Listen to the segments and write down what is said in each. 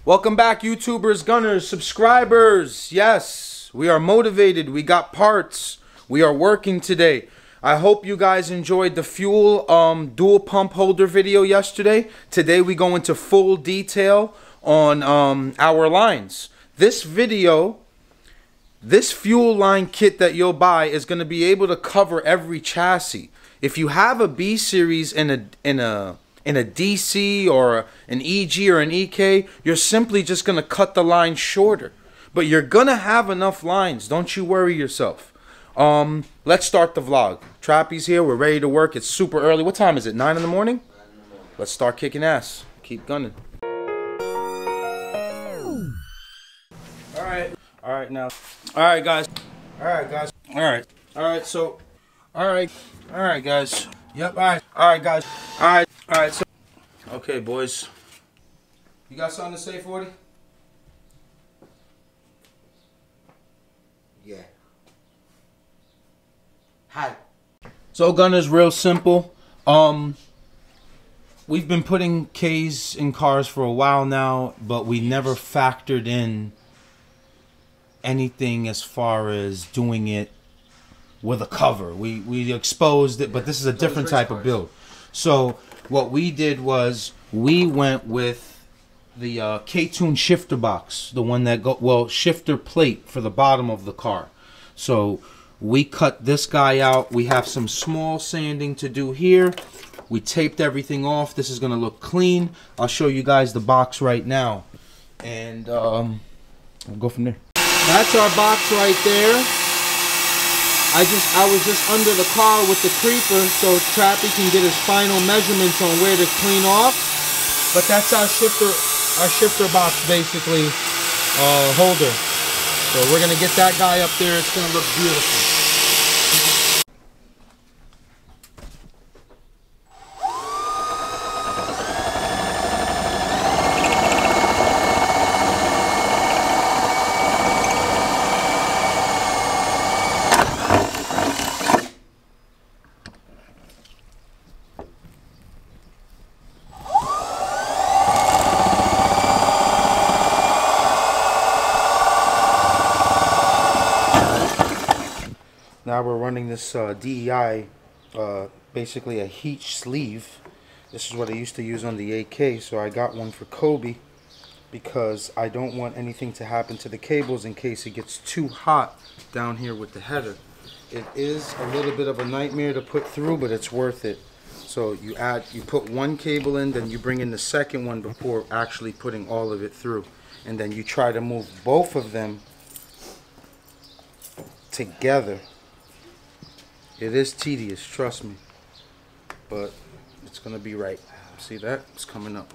Welcome back, YouTubers, gunners, subscribers. Yes, we are motivated. We got parts. We are working today. I hope you guys enjoyed the fuel dual pump holder video yesterday. Today we go into full detail on our lines. This video, this fuel line kit that you'll buy is going to be able to cover every chassis. If you have a B series in a DC or an EG or an EK, you're simply just going to cut the line shorter. But you're going to have enough lines. Don't you worry yourself. Let's start the vlog. Trappy's here. We're ready to work. It's super early. What time is it? 9 in the morning? Let's start kicking ass. Keep gunning. Alright now. Alright guys. Alright guys. Alright. Alright, so. Alright guys. Yep, alright guys. Alright, so. Okay, boys. You got something to say, 40? Yeah. Hi. So, gunners, real simple. We've been putting K's in cars for a while now, but we never factored in anything as far as doing it with a cover. We exposed it, but this is a different type of build. So what we did was we went with the K-Tune shifter box, the one that shifter plate for the bottom of the car. So we cut this guy out. We have some small sanding to do here. We taped everything off. This is gonna look clean. I'll show you guys the box right now, and we'll go from there. That's our box right there. I was just under the car with the creeper so Trappy can get his final measurements on where to clean off. But that's our shifter box basically holder. So we're gonna get that guy up there. It's gonna look beautiful. Now we're running this DEI, basically a heat sleeve. This is what I used to use on the AK, so I got one for Kobe because I don't want anything to happen to the cables in case it gets too hot down here with the header. It is a little bit of a nightmare to put through, but it's worth it. So you put one cable in, then you bring in the second one before actually putting all of it through. And then you try to move both of them together. It is tedious, trust me, but it's gonna be right. See that? It's coming up.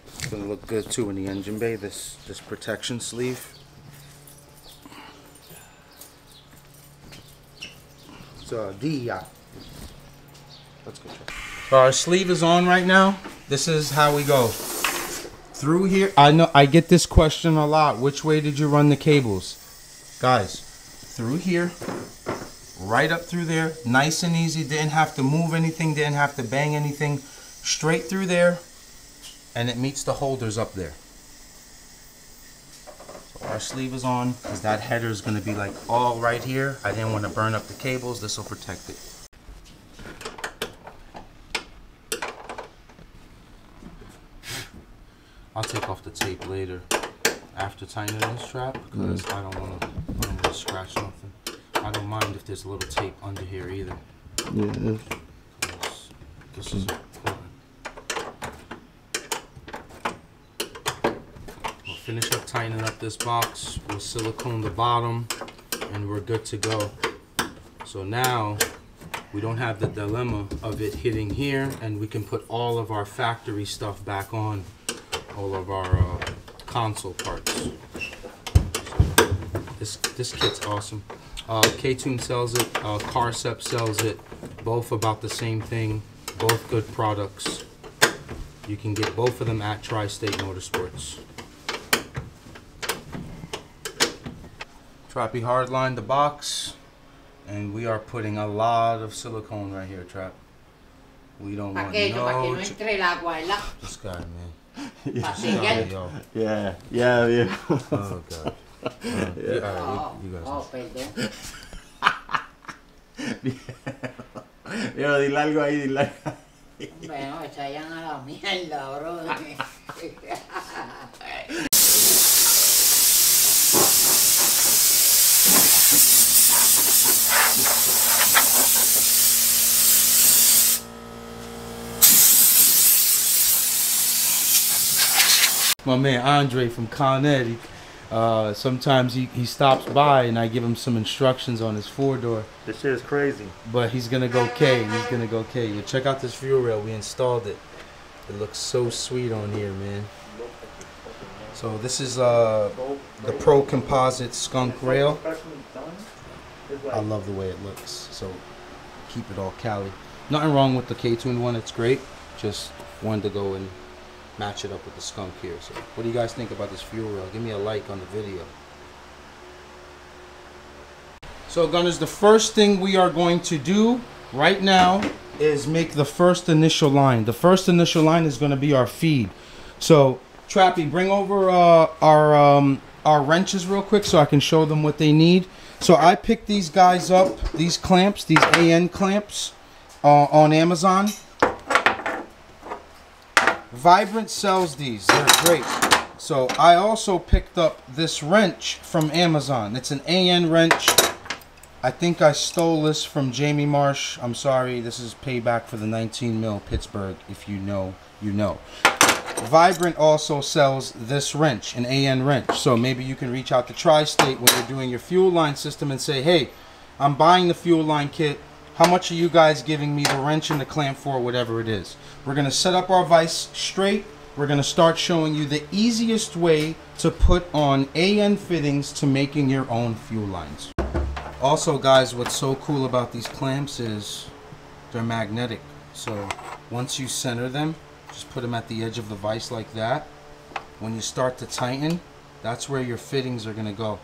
It's gonna look good too in the engine bay. This protection sleeve. It's DEI. Let's go check. So our sleeve is on right now. This is how we go through here. I know I get this question a lot. Which way did you run the cables, guys? Through here, right up through there, nice and easy. Didn't have to move anything, didn't have to bang anything. Straight through there, and it meets the holders up there. So our sleeve is on, because that header is going to be like all right here. I didn't want to burn up the cables. This will protect it. I'll take off the tape later after tightening this strap, because I don't want to scratch nothing. I don't mind if there's a little tape under here either. Yeah. This is important. We'll finish up tightening up this box. We'll silicone the bottom, and we're good to go. So now we don't have the dilemma of it hitting here, and we can put all of our factory stuff back on, all of our console parts. This kit's awesome. K-Tune sells it, Carcep sells it, both about the same thing, both good products. You can get both of them at Tri-State Motorsports. Trappy hardlined the box, and we are putting a lot of silicone right here, Trap. We don't want no... This guy, man. Yeah. Oh god. You guys. Yo, dile algo ahí, dile algo. Bueno, se vayan a la mierda, bro. My man Andre from Con Ed, sometimes he stops by and I give him some instructions on his 4-door. This shit is crazy. But he's gonna go K. He's gonna go K. You check out this fuel rail. We installed it. It looks so sweet on here, man. So this is the Pro Composite Skunk rail. I love the way it looks. So keep it all Cali. Nothing wrong with the K-tuned one. It's great. Just wanted to go and match it up with the Skunk here. So what do you guys think about this fuel rail? Give me a like on the video. So gunners, the first thing we are going to do right now is make the first initial line. The first initial line is going to be our feed. So Trappy, bring over our wrenches real quick so I can show them what they need. So I picked these guys up, these clamps, these AN clamps on Amazon. Vibrant sells these. They're great. So I also picked up this wrench from Amazon. It's an AN wrench. I think I stole this from Jamie Marsh. I'm sorry. This is payback for the 19 mil Pittsburgh. If you know, you know. Vibrant also sells this wrench, an AN wrench. So maybe you can reach out to Tri-State when you're doing your fuel line system and say, hey, I'm buying the fuel line kit. How much are you guys giving me the wrench and the clamp for, whatever it is? We're going to set up our vise straight. We're going to start showing you the easiest way to put on AN fittings to making your own fuel lines. Also, guys, what's so cool about these clamps is they're magnetic. So once you center them, just put them at the edge of the vise like that. When you start to tighten, that's where your fittings are going to go.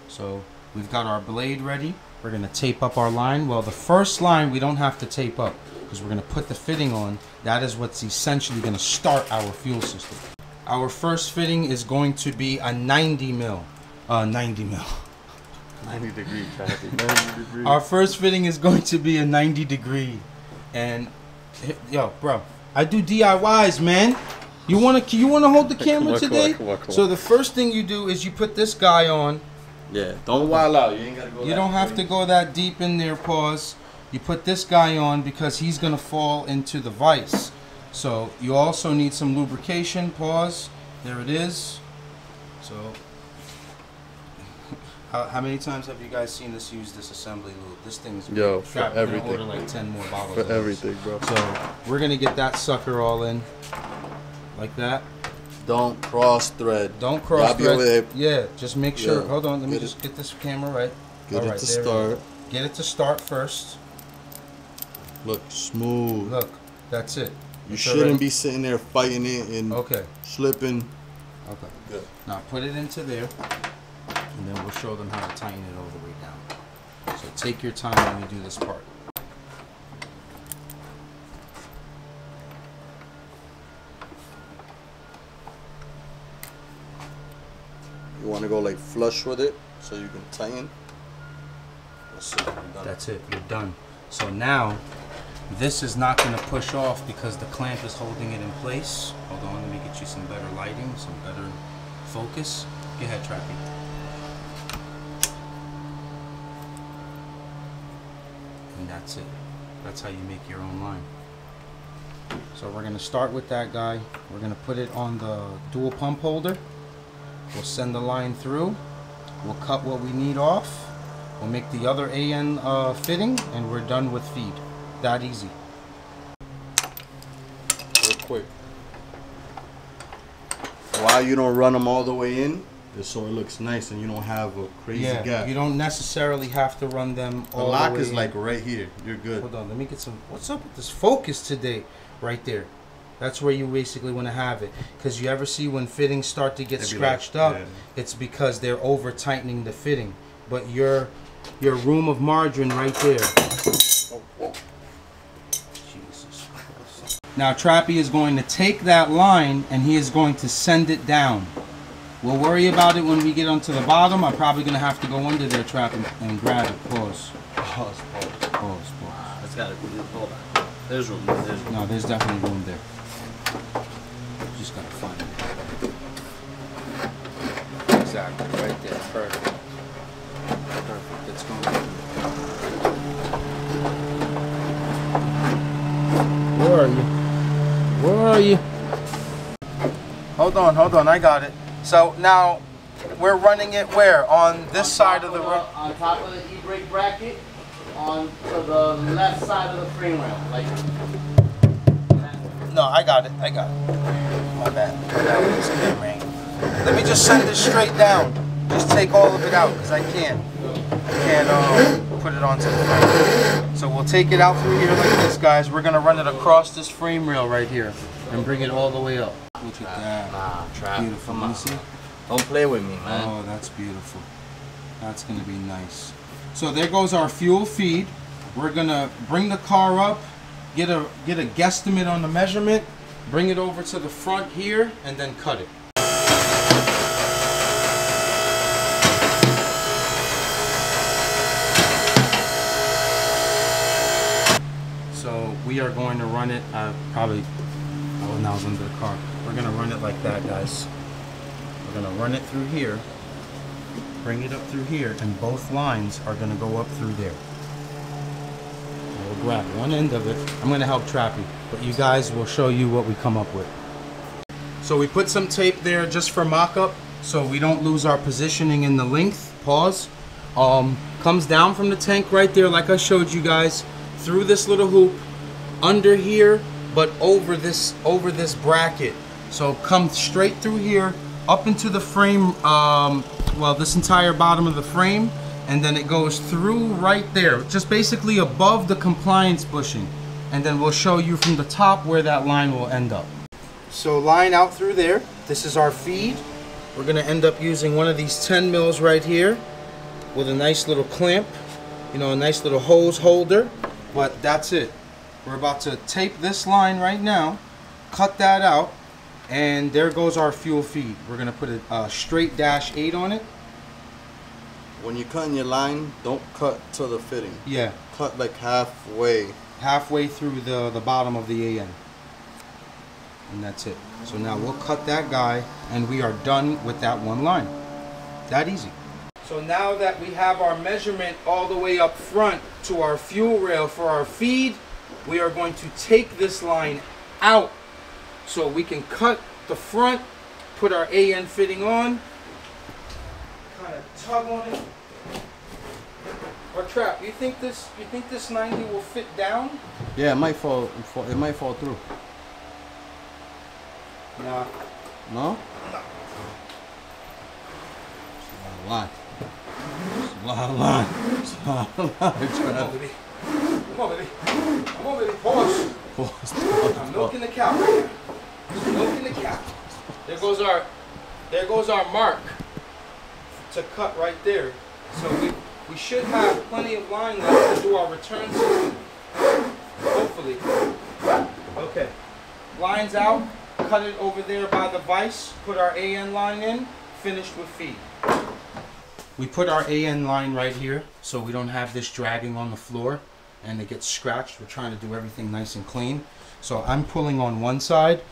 So we've got our blade ready. We're going to tape up our line. Well, the first line we don't have to tape up because we're going to put the fitting on. That is what's essentially going to start our fuel system. Our first fitting is going to be a 90 mil. 90 mil. 90 degree traffic. 90 degree. Our first fitting is going to be a 90 degree. And yo, bro, I do DIYs, man. You wanna hold the camera today? Come on. So the first thing you do is you put this guy on. Yeah, don't wild out. You ain't gotta go. You don't have to go that deep in there, pause. You put this guy on because he's gonna fall into the vise. So you also need some lubrication, pause. There it is. So how many times have you guys seen us use this assembly lube? This thing's yo for everything. Order like 10 more bottles for everything, bro. So we're gonna get that sucker all in like that. Don't cross thread. Don't cross thread. Yeah, just make sure. Yeah. Hold on, let me just get this camera right. Get it to start. Get it to start first. Look smooth. Look, that's it. You shouldn't be sitting there fighting it and slipping. Okay. Good. Now put it into there, and then we'll show them how to tighten it all the way down. So take your time when you do this part. You want to go like flush with it so you can tighten. That's it. You're done. So now this is not going to push off because the clamp is holding it in place. Hold on, let me get you some better lighting, some better focus. Go ahead, Trappy. And that's it. That's how you make your own line. So we're going to start with that guy. We're going to put it on the dual pump holder. We'll send the line through. We'll cut what we need off. We'll make the other AN fitting, and we're done with feed. That easy. Real quick. Why you don't run them all the way in? Just so it looks nice and you don't have a crazy gap. You don't necessarily have to run them all the way in. The lock is like right here. You're good. Hold on, let me get some. What's up with this focus today? Right there. That's where you basically want to have it. Because you ever see when fittings start to get scratched up, it's because they're over tightening the fitting. But your room of margarine right there. Jesus Christ. Now Trappy is going to take that line and he is going to send it down. We'll worry about it when we get onto the bottom. I'm probably going to have to go under there, Trap, and grab it. Pause. Pause. It's got to be hold on. There's room. There's room. No, there's definitely room there. Just got to find it. Exactly, right there. Perfect. Perfect. It's going. Where are you? Where are you? Hold on. I got it. So now we're running it where? On this side of the road? On top of the e-brake bracket, on to the left side of the frame rail. Like. No, I got it. My bad. That was this camera angle. Let me just send this straight down. Just take all of it out because I can't put it onto the frame. So we'll take it out through here like this, guys. We're gonna run it across this frame rail right here and bring it all the way up. Look at that. Nah, Trap. Beautiful. You see? Don't play with me, man. Oh, that's beautiful. That's gonna be nice. So there goes our fuel feed. We're gonna bring the car up, get a guesstimate on the measurement, bring it over to the front here, and then cut it. So we are going to run it probably. Oh, now it's under the car. We're gonna run it like that, guys. We're gonna run it through here, bring it up through here, and both lines are gonna go up through there. We'll grab one end of it. I'm gonna help Trappy, but you guys will show you what we come up with. So we put some tape there just for mock-up, so we don't lose our positioning in the length. Pause. Comes down from the tank right there, like I showed you guys, through this little hoop, under here, but over this bracket. So come straight through here, up into the frame, well, this entire bottom of the frame, and then it goes through right there, just basically above the compliance bushing. And then we'll show you from the top where that line will end up. So line out through there. This is our feed. We're gonna end up using one of these 10 mils right here with a nice little clamp, you know, a nice little hose holder, but that's it. We're about to tape this line right now, cut that out, and there goes our fuel feed. We're gonna put a straight -8 on it. When you're cutting your line, don't cut to the fitting. Yeah. Cut like halfway. Halfway through the bottom of the AN. And that's it. So now we'll cut that guy, and we are done with that one line. That easy. So now that we have our measurement all the way up front to our fuel rail for our feed, we are going to take this line out so we can cut the front, put our AN fitting on, kind of tug on it. Or Trap, you think this 90 will fit down? Yeah, it might fall. It might fall through. Nah. No? Line. Line. Come on, baby. Come on, baby. Come on, baby. Pause. I'm milking the cow right here. Just milking the cow. There goes our mark to cut right there. So we should have plenty of line left to do our return system. Hopefully. Okay. Lines out. Cut it over there by the vise. Put our AN line in. Finished with feed. We put our AN line right here so we don't have this dragging on the floor and it gets scratched. We're trying to do everything nice and clean. So I'm pulling on one side.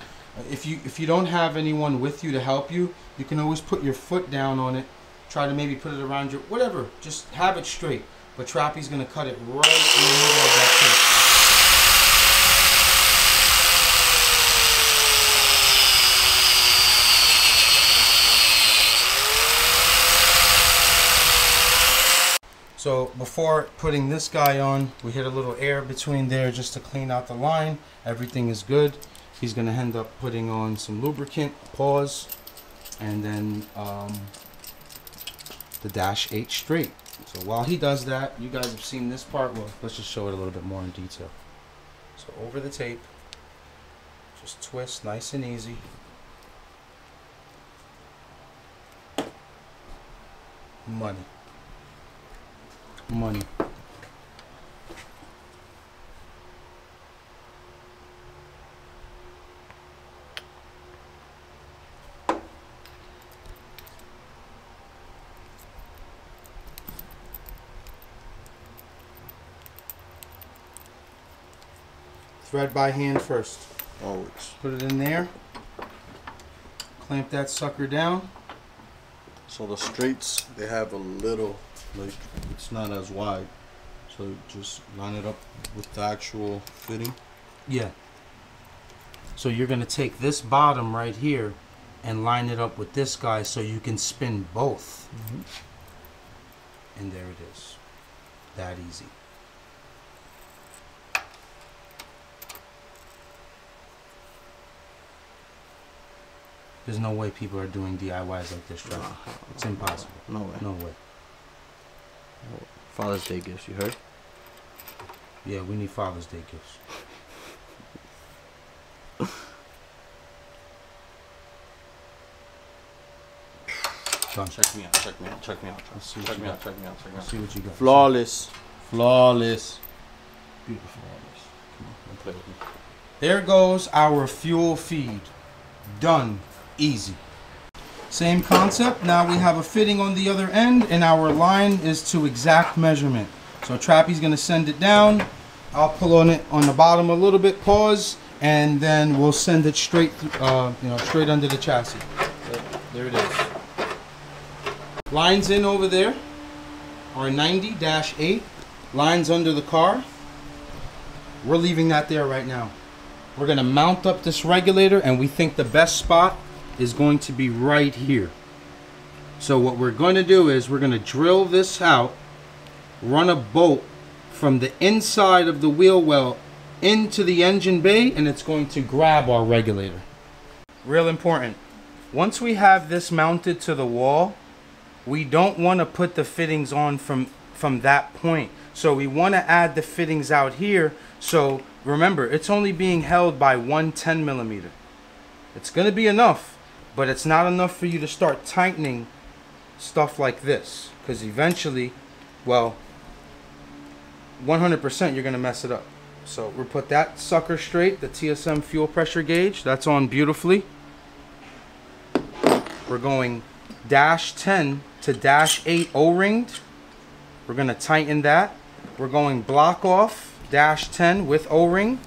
If you don't have anyone with you to help you, you can always put your foot down on it. Try to maybe put it around your, whatever. Just have it straight. But Trappy's gonna cut it right in the middle of that tape. So before putting this guy on, we hit a little air between there just to clean out the line. Everything is good. He's gonna end up putting on some lubricant, pause, and then the -8 straight. So while he does that, you guys have seen this part. Well, let's just show it a little bit more in detail. So over the tape, just twist nice and easy. Money. Money. Thread by hand first. Always. Put it in there. Clamp that sucker down. So the straights, they have a little, like, it's not as wide. So just line it up with the actual fitting. Yeah. So you're going to take this bottom right here and line it up with this guy so you can spin both. And there it is. That easy. There's no way people are doing DIYs like this, right? It's impossible. No way. No way. Father's Day gifts, you heard? Yeah, we need Father's Day gifts. Done. Check me out, check me out, check me out. Check me out, check me out, check me out. See what you got. Flawless. Flawless. Beautiful. Come on, don't play with me. There goes our fuel feed. Done. Easy. Same concept. Now we have a fitting on the other end, and our line is to exact measurement. So Trappy's going to send it down. I'll pull on it on the bottom a little bit, pause, and then we'll send it straight, straight under the chassis. There it is. Lines in over there are 90-8. Lines under the car. We're leaving that there right now. We're going to mount up this regulator, and we think the best spot is going to be right here. So what we're going to do is we're going to drill this out, run a bolt from the inside of the wheel well into the engine bay, and it's going to grab our regulator. Real important. Once we have this mounted to the wall, we don't want to put the fittings on from that point. So we want to add the fittings out here. So remember, it's only being held by 110 millimeter. It's going to be enough, but it's not enough for you to start tightening stuff like this, because eventually, well, 100% you're going to mess it up. So we'll put that sucker straight, the TSM fuel pressure gauge, that's on beautifully. We're going -10 to -8 O-ringed. We're going to tighten that. We're going block off -10 with O-ring.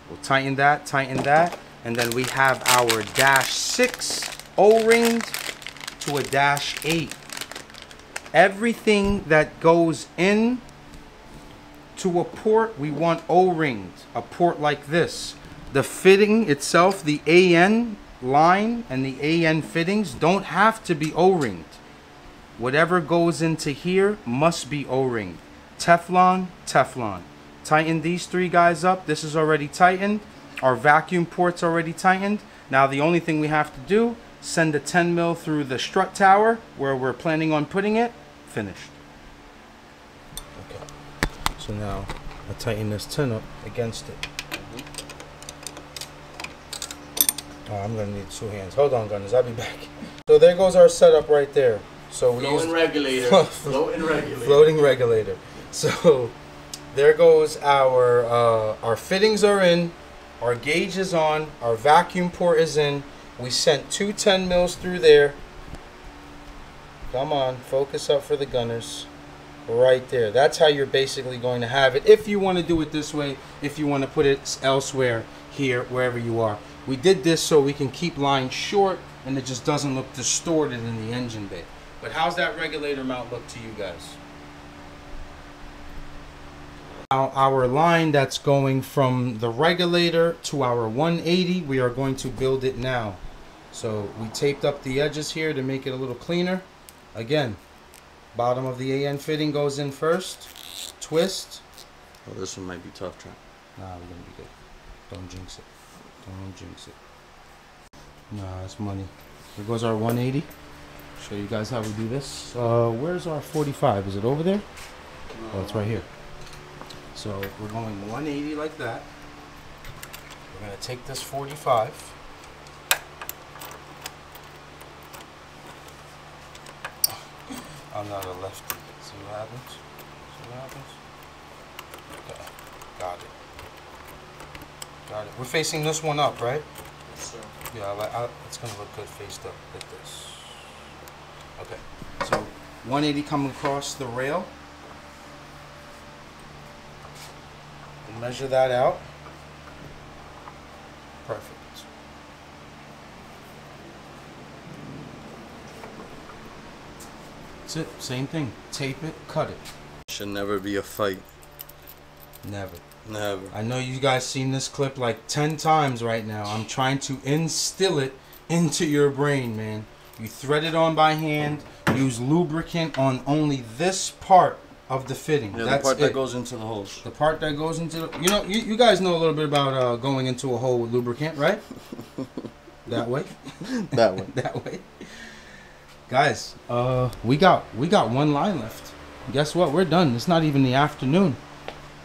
We'll tighten that, and then we have our -6 O-ringed to a -8. Everything that goes in to a port, we want O-ringed. A port like this. The fitting itself, the AN line and the AN fittings don't have to be O-ringed. Whatever goes into here must be O-ringed. Teflon, Teflon. Tighten these three guys up. This is already tightened. Our vacuum port's already tightened. Now the only thing we have to do, send a 10 mil through the strut tower where we're planning on putting it. Finished. Okay. So now I tighten this 10 up against it. Oh, I'm gonna need 2 hands. Hold on, gunners. I'll be back. So there goes our setup right there. So we Floating regulator. Floating regulator. Floating regulator. So there goes our fittings are in, our gauge is on, our vacuum port is in. We sent 2 10 mils through there. Come on, focus up for the gunners. Right there. That's how you're basically going to have it. If you want to do it this way, if you want to put it elsewhere, here, wherever you are. We did this so we can keep lines short and it just doesn't look distorted in the engine bay. But how's that regulator mount look to you guys? Now, our line that's going from the regulator to our 180, we are going to build it now. So we taped up the edges here to make it a little cleaner. Again, bottom of the AN fitting goes in first. Twist. Oh, this one might be tough, Trent. Nah, we're gonna be good. Don't jinx it. Don't jinx it. Nah, it's money. Here goes our 180. Show you guys how we do this. Where's our 45? Is it over there? Oh, it's right here. So we're going 180 like that. We're gonna take this 45. I'm not a lefty. See what happens? See what happens? Okay. Got it. Got it. We're facing this one up, right? Yes, sir. Yeah, it's gonna look good faced up like this. Okay. So 180 coming across the rail. Measure that out. Perfect. That's it. Same thing. Tape it, cut it. Should never be a fight. Never. Never. I know you guys seen this clip like 10 times right now. I'm trying to instill it into your brain, man. You thread it on by hand. Use lubricant on only this part of the fitting. Yeah, that's the part it. that goes into the holes. The part that goes into the... You know, you guys know a little bit about going into a hole with lubricant, right? That way? That way. That way. Guys, we got one line left. Guess what? We're done. It's not even the afternoon.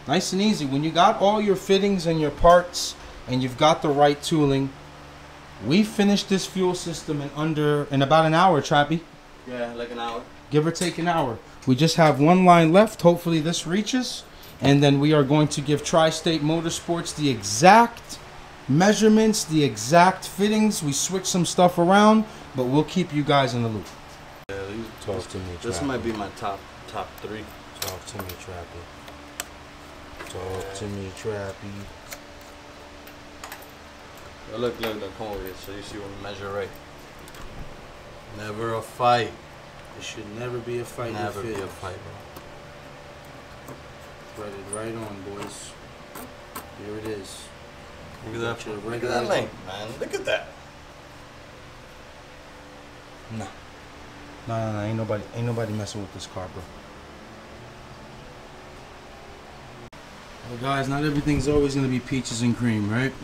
Nice and easy. When you got all your fittings and your parts and you've got the right tooling, we finished this fuel system in about an hour, Trappy. Yeah, like an hour. Give or take an hour. We just have one line left. Hopefully this reaches. And then we are going to give Tri-State Motorsports the exact measurements, the exact fittings. We switch some stuff around, but we'll keep you guys in the loop. Yeah, Talk to me, this Trappy. might be my top 3. Talk to me, Trappy. Talk to me, Trappy. Oh, look, come over here so you see when we measure right. Never a fight. It should never be a fight. Never be a fight, bro. Thread it right on, boys. Here it is. Look at that. Your Look at regular- that length, man. Look at that. Nah. Nah, ain't nobody messing with this car, bro. Well, guys, not everything's always gonna be peaches and cream, right?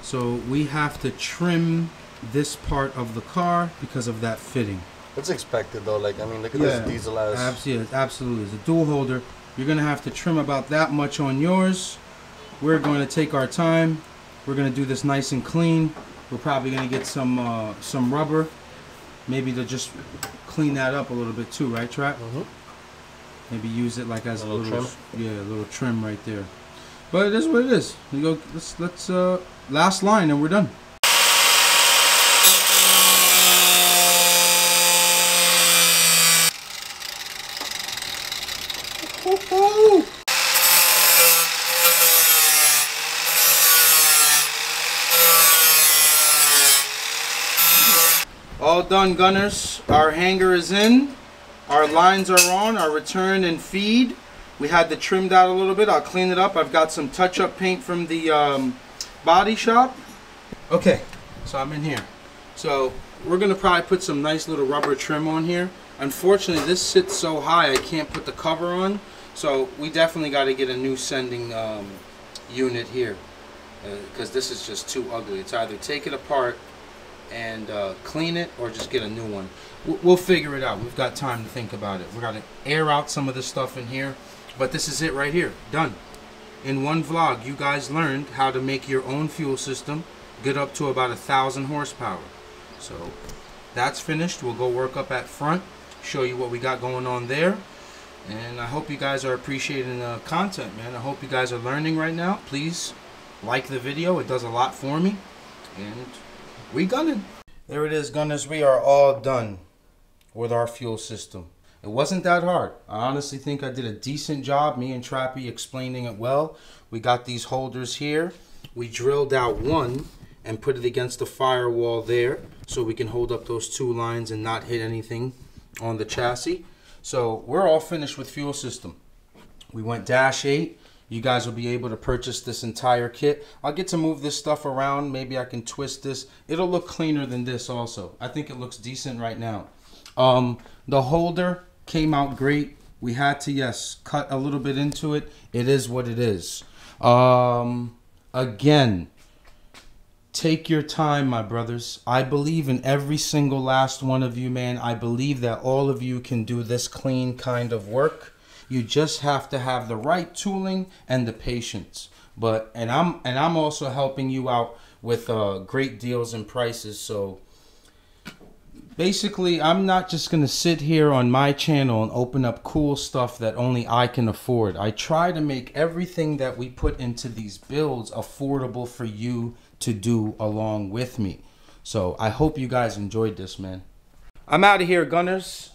So we have to trim this part of the car because of that fitting. It's expected though. Like, I mean, look at this diesel ass. Absolutely. It's a dual holder. You're gonna have to trim about that much on yours. We're going to take our time. We're gonna do this nice and clean. We're probably gonna get some rubber, maybe to just clean that up a little bit too, right, Trap? Maybe use it like as a little trim. Yeah, a little trim right there. But it is what it is. We go. Let's last line and we're done. All done, gunners. Our hanger is in. Our lines are on. Our return and feed. We had to trim that a little bit. I'll clean it up. I've got some touch-up paint from the body shop. Okay, so I'm in here. So we're gonna probably put some nice little rubber trim on here. Unfortunately, this sits so high I can't put the cover on. So we definitely got to get a new sending unit here because this is just too ugly. It's either take it apart and clean it or just get a new one. We'll figure it out. We've got time to think about it. We're gonna air out some of this stuff in here, but this is it right here. Done. In one vlog, you guys learned how to make your own fuel system, get up to about 1,000 horsepower. So that's finished. We'll go work up at front, show you what we got going on there. And I hope you guys are appreciating the content, man. I hope you guys are learning right now. Please like the video. It does a lot for me. And we gunning. There it is, gunners. We are all done with our fuel system. It wasn't that hard. I honestly think I did a decent job, me and Trappy explaining it well. We got these holders here. We drilled out one and put it against the firewall there so we can hold up those two lines and not hit anything on the chassis. So we're all finished with fuel system. We went -8. You guys will be able to purchase this entire kit. I'll get to move this stuff around. Maybe I can twist this. It'll look cleaner than this also. I think it looks decent right now. The holder came out great. We had to, yes, cut a little bit into it. It is what it is. Again, take your time, my brothers. I believe in every single last one of you, man. I believe that all of you can do this clean kind of work. You just have to have the right tooling and the patience. And I'm also helping you out with great deals and prices. So basically, I'm not just going to sit here on my channel and open up cool stuff that only I can afford. I try to make everything that we put into these builds affordable for you to do along with me. So I hope you guys enjoyed this, man. I'm out of here, gunners.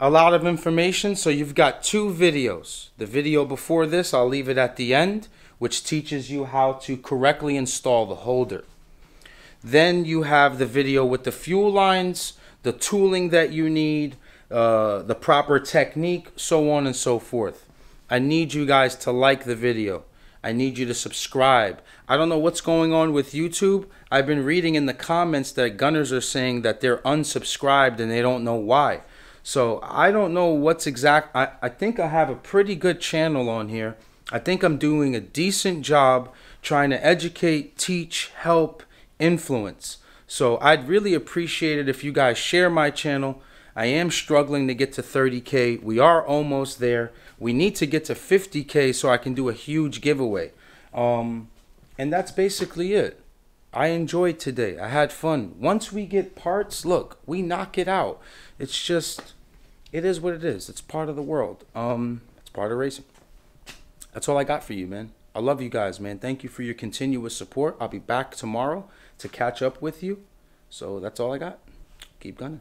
a lot of information. So you've got 2 videos. The video before this, I'll leave it at the end, which teaches you how to correctly install the holder. Then you have the video with the fuel lines, the tooling that you need, the proper technique, so on and so forth. I need you guys to like the video. I need you to subscribe. I don't know what's going on with YouTube. I've been reading in the comments that gunners are saying that they're unsubscribed and they don't know why. So I don't know what's exact. I think I have a pretty good channel on here. I think I'm doing a decent job trying to educate, teach, help, influence. So I'd really appreciate it if you guys share my channel. I am struggling to get to 30K. We are almost there. We need to get to 50K so I can do a huge giveaway. And that's basically it. I enjoyed today. I had fun. Once we get parts, look, we knock it out. It's just, it is what it is. It's part of the world. It's part of racing. That's all I got for you, man. I love you guys, man. Thank you for your continuous support. I'll be back tomorrow to catch up with you. So that's all I got. Keep gunning.